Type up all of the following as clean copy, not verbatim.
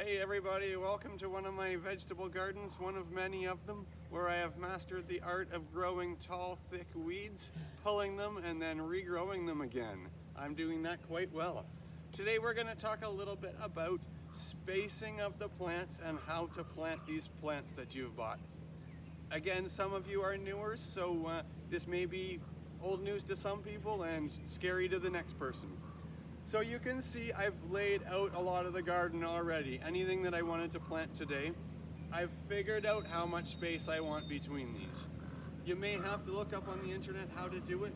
Hey everybody, welcome to one of my vegetable gardens, one of many of them, where I have mastered the art of growing tall, thick weeds, pulling them, and then regrowing them again. I'm doing that quite well. Today we're going to talk a little bit about spacing of the plants and how to plant these plants that you've bought. Again, some of you are newer, so this may be old news to some people and scary to the next person. So you can see I've laid out a lot of the garden already. Anything that I wanted to plant today, I've figured out how much space I want between these. You may have to look up on the internet how to do it.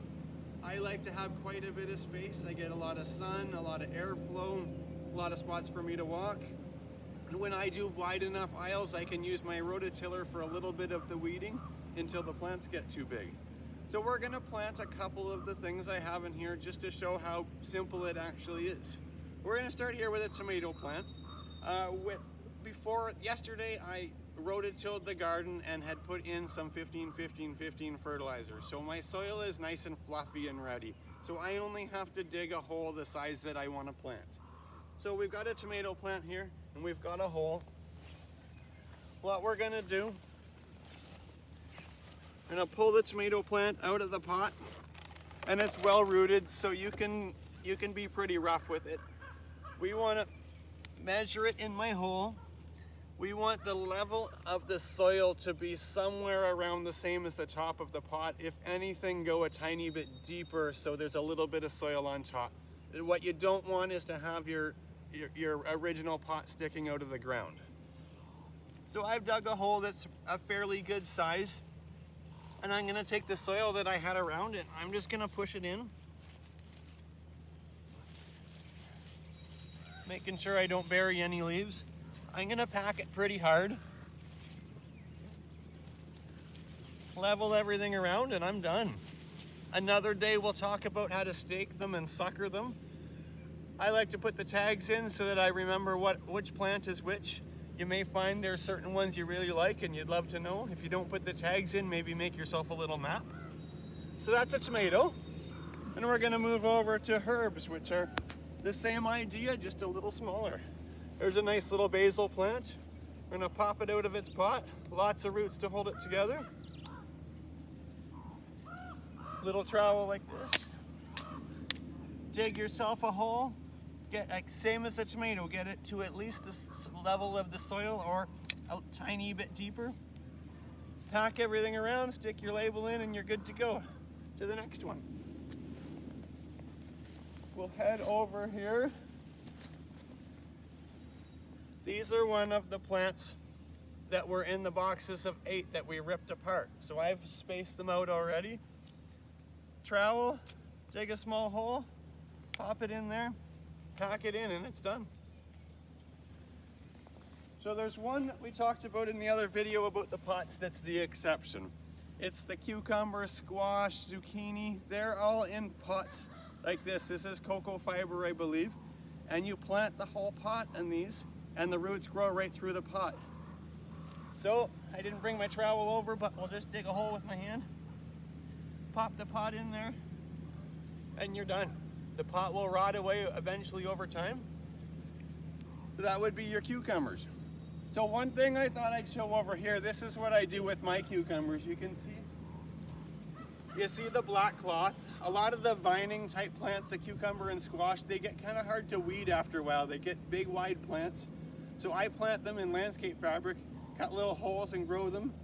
I like to have quite a bit of space. I get a lot of sun, a lot of airflow, a lot of spots for me to walk. And when I do wide enough aisles, I can use my rototiller for a little bit of the weeding until the plants get too big. So we're going to plant a couple of the things I have in here just to show how simple it actually is. We're going to start here with a tomato plant. Yesterday I rototilled the garden and had put in some 15-15-15 fertilizer. So my soil is nice and fluffy and ready. So I only have to dig a hole the size that I want to plant. So we've got a tomato plant here and we've got a hole. What we're going to do, I'm going to pull the tomato plant out of the pot, and it's well rooted, so you can be pretty rough with it. We want to measure it in my hole. We want the level of the soil to be somewhere around the same as the top of the pot. If anything, go a tiny bit deeper so there's a little bit of soil on top. What you don't want is to have your original pot sticking out of the ground. So I've dug a hole that's a fairly good size. And I'm going to take the soil that I had around it, I'm just going to push it in. Making sure I don't bury any leaves. I'm going to pack it pretty hard. Level everything around and I'm done. Another day we'll talk about how to stake them and sucker them. I like to put the tags in so that I remember which plant is which. You may find there are certain ones you really like and you'd love to know. If you don't put the tags in, maybe make yourself a little map. So that's a tomato. And we're gonna move over to herbs, which are the same idea, just a little smaller. There's a nice little basil plant. We're gonna pop it out of its pot. Lots of roots to hold it together. Little trowel like this. Dig yourself a hole. Same as the tomato, get it to at least the level of the soil or a tiny bit deeper. Pack everything around, stick your label in, and you're good to go. To the next one. We'll head over here. These are one of the plants that were in the boxes of 8 that we ripped apart. So I've spaced them out already. Trowel, dig a small hole, pop it in there. Pack it in and it's done. So there's one that we talked about in the other video about the pots that's the exception. It's the cucumber, squash, zucchini. They're all in pots like this. This is cocoa fiber, I believe. And you plant the whole pot in these and the roots grow right through the pot. So I didn't bring my trowel over, but we'll just dig a hole with my hand. Pop the pot in there and you're done. The pot will rot away eventually over time. So that would be your cucumbers. So one thing I thought I'd show over here, this is what I do with my cucumbers. You see the black cloth. A lot of the vining type plants, the cucumber and squash, they get kind of hard to weed after a while. They get big wide plants. So I plant them in landscape fabric, cut little holes and grow them.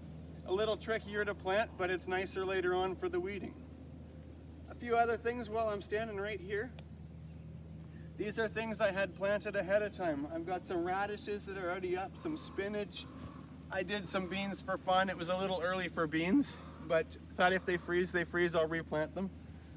A little trickier to plant, but it's nicer later on for the weeding. A few other things while I'm standing right here. These are things I had planted ahead of time. I've got some radishes that are already up, some spinach. I did some beans for fun. It was a little early for beans, but thought if they freeze, I'll replant them.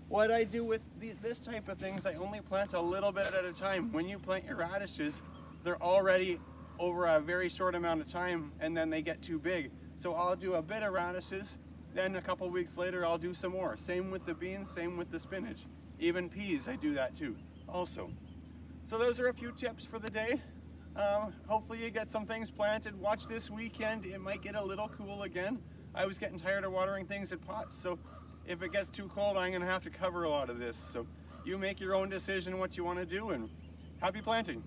What I do with this type of things, I only plant a little bit at a time. When you plant your radishes, they're already over a very short amount of time and then they get too big. So I'll do a bit of radishes. Then a couple weeks later, I'll do some more. Same with the beans, same with the spinach. Even peas, I do that too, also. So those are a few tips for the day. Hopefully you get some things planted. Watch this weekend, it might get a little cool again. I was getting tired of watering things in pots, so if it gets too cold, I'm gonna have to cover a lot of this. So you make your own decision what you wanna do, and happy planting.